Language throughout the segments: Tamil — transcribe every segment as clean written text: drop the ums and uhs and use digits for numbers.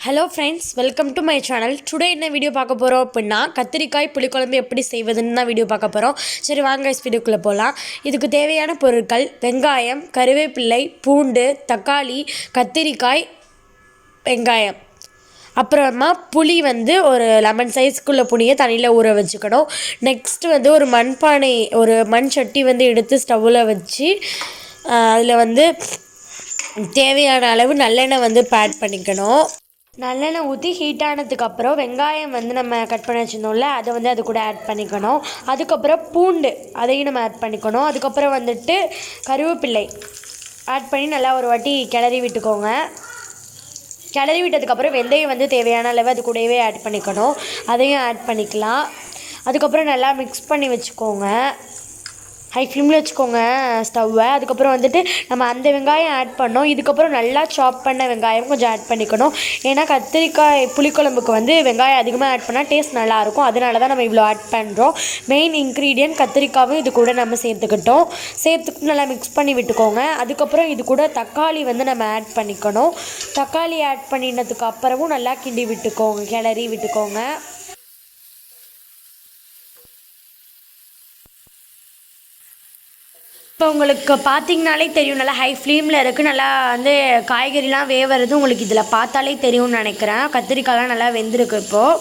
Hello friends, welcome to my channel. Today என்ன வீடியோ பார்க்க போகிறோம் அப்படின்னா, கத்திரிக்காய் புளிக்குழம்பு எப்படி செய்வதுன்னு தான் வீடியோ பார்க்க போகிறோம். சரி வாங்க வீடியோக்குள்ளே போகலாம். இதுக்கு தேவையான பொருட்கள்: வெங்காயம், கருவேப்பிள்ளை, பூண்டு, தக்காளி, கத்திரிக்காய், வெங்காயம். அப்புறமா புளி ஒரு லெமன் சைஸ்க்குள்ளே புளியை தண்ணியில் ஊற வச்சுக்கணும். நெக்ஸ்ட்டு ஒரு மண்பானை, ஒரு மண் சட்டி எடுத்து ஸ்டவ்வில் வச்சு அதில் தேவையான அளவு நல்லெண்ணெய் ஆட் பண்ணிக்கணும். நல்லெண்ணெய் ஊற்றி ஹீட் ஆனதுக்கப்புறம் வெங்காயம் நம்ம கட் பண்ணி வச்சுருந்தோம்ல, அதை அது கூட ஆட் பண்ணிக்கணும். அதுக்கப்புறம் பூண்டு, அதையும் நம்ம ஆட் பண்ணிக்கணும். அதுக்கப்புறம் கருவேப்பிள்ளை ஆட் பண்ணி நல்லா ஒரு வாட்டி கிளறி விட்டுக்கோங்க. கிளறி விட்டதுக்கப்புறம் வெந்தயம் தேவையான அளவு அது கூடவே ஆட் பண்ணிக்கணும். அதையும் ஆட் பண்ணிக்கலாம். அதுக்கப்புறம் நல்லா மிக்ஸ் பண்ணி வச்சுக்கோங்க. ஹை ஃப்ளேமில் வச்சுக்கோங்க ஸ்டவ்வை. அதுக்கப்புறம் நம்ம அந்த வெங்காயம் ஆட் பண்ணோம். இதுக்கப்புறம் நல்லா சாப் பண்ண வெங்காயம் கொஞ்சம் ஆட் பண்ணிக்கணும். ஏன்னா கத்திரிக்காய் புளிக்குழம்புக்கு வெங்காயம் அதிகமாக ஆட் பண்ணால் டேஸ்ட் நல்லாயிருக்கும். அதனால தான் நம்ம இவ்வளோ ஆட் பண்ணுறோம். மெயின் இன்க்ரீடியன்ட் கத்திரிக்காயும் இது கூட நம்ம சேர்த்துக்கிட்டு நல்லா மிக்ஸ் பண்ணி விட்டுக்கோங்க. அதுக்கப்புறம் இது கூட தக்காளி நம்ம ஆட் பண்ணிக்கணும். தக்காளி ஆட் பண்ணினதுக்கு அப்புறமும் நல்லா கிளறி விட்டுக்கோங்க. இப்போ உங்களுக்கு பார்த்திங்கனாலே தெரியும், நல்லா ஹை ஃப்ளேமில் இருக்குது. நல்லா காய்கறிலாம் வேவது உங்களுக்கு இதில் பார்த்தாலே தெரியும்னு நினைக்கிறேன். கத்திரிக்காய்லாம் நல்லா வெந்திருக்கு. இப்போது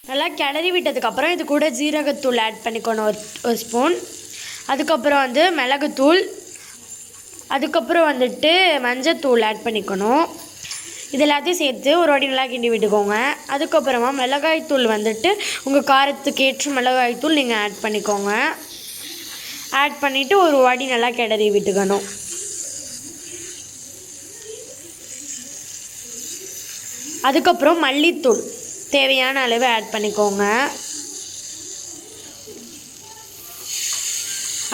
நல்லா கிளறி விட்டதுக்கப்புறம் இது கூட ஜீரகத்தூள் ஆட் பண்ணிக்கணும், ஒரு ஸ்பூன். அதுக்கப்புறம் மிளகுத்தூள், அதுக்கப்புறம் மஞ்சத்தூள் ஆட் பண்ணிக்கணும். இது எல்லாத்தையும் சேர்த்து ஒரு வாட்டி நல்லா கிண்டி விட்டுக்கோங்க. அதுக்கப்புறமா மிளகாய்த்தூள் உங்கள் காரத்துக்கு ஏற்ற மிளகாய்த்தூள் நீங்கள் ஆட் பண்ணிக்கோங்க. ஆட் பண்ணிவிட்டு ஒரு வாட்டி நல்லா கிளறி விட்டுக்கணும். அதுக்கப்புறம் மல்லித்தூள் தேவையான அளவு ஆட் பண்ணிக்கோங்க.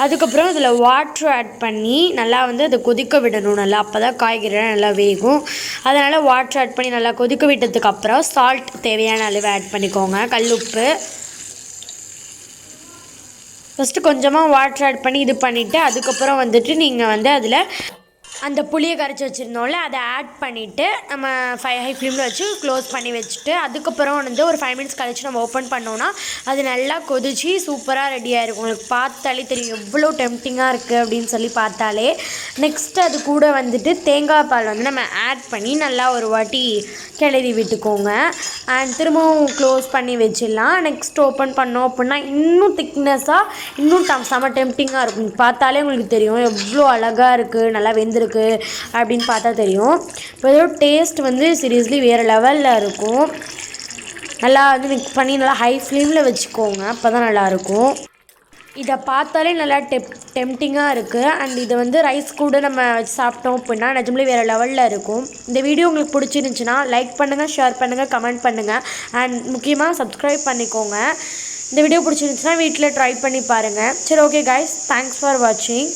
அதுக்கப்புறம் இதில் வாட்ரு ஆட் பண்ணி நல்லா அதை கொதிக்க விடணும். நல்லா அப்போ தான் காய்கறிலாம் நல்லா வேகும். அதனால் வாட்ரு ஆட் பண்ணி நல்லா கொதிக்க விட்டதுக்கப்புறம் சால்ட் தேவையான அளவு ஆட் பண்ணிக்கோங்க. கல்லுப்பு ஃபஸ்ட்டு கொஞ்சமாக வாட்டர் ஆட் பண்ணி இது பண்ணிவிட்டு, அதுக்கப்புறம் நீங்கள் அதில் அந்த புளியை கரைச்சி வச்சுருந்தோம்ல, அதை ஆட் பண்ணிவிட்டு நம்ம ஹை ஃப்ளேமில் வச்சு க்ளோஸ் பண்ணி வச்சுட்டு, அதுக்கப்புறம் ஒரு 5 மினிட்ஸ் கழிச்சு நம்ம ஓப்பன் பண்ணோன்னா அது நல்லா கொதிச்சு சூப்பராக ரெடியாக இருக்கும். உங்களுக்கு பார்த்தாலே தெரியும் எவ்வளோ டெம்ப்டிங்காக இருக்குது அப்படின்னு சொல்லி பார்த்தாலே. நெக்ஸ்ட்டு அது கூட தேங்காய் பால் நம்ம ஆட் பண்ணி நல்லா ஒரு வாட்டி கிளறி விட்டுக்கோங்க. அண்ட் திரும்பவும் க்ளோஸ் பண்ணி வச்சிடலாம். நெக்ஸ்ட் ஓப்பன் பண்ணோம் அப்படின்னா இன்னும் திக்னஸாக, இன்னும் செம டெம்ப்டிங்காக இருக்கும். பார்த்தாலே உங்களுக்கு தெரியும் எவ்வளோ அழகாக இருக்குது, நல்லா வெந்திருக்கு அப்படின்னு பார்த்தா தெரியும். இப்போ இதோட டேஸ்ட் சீரியஸ்லி வேறு லெவலில் இருக்கும். நல்லா மிக்ஸ் பண்ணி நல்லா ஹை ஃப்ளேமில் வச்சுக்கோங்க, அப்போ தான் நல்லாயிருக்கும். இதை பார்த்தாலே நல்லா டெம்ப்டிங்காக இருக்குது. அண்ட் இதை ரைஸ் கூட நம்ம சாப்பிட்டோம் அப்படின்னா நிஜமே வேறு லெவலில் இருக்கும். இந்த வீடியோ உங்களுக்கு பிடிச்சிருந்துச்சுன்னா லைக் பண்ணுங்கள், ஷேர் பண்ணுங்கள், கமெண்ட் பண்ணுங்கள். அண்ட் முக்கியமாக சப்ஸ்கிரைப் பண்ணிக்கோங்க. இந்த வீடியோ பிடிச்சிருந்துச்சுன்னா வீட்டில் ட்ரை பண்ணி பாருங்கள். சரி, ஓகே கைஸ், தேங்க்ஸ் ஃபார் வாட்சிங்.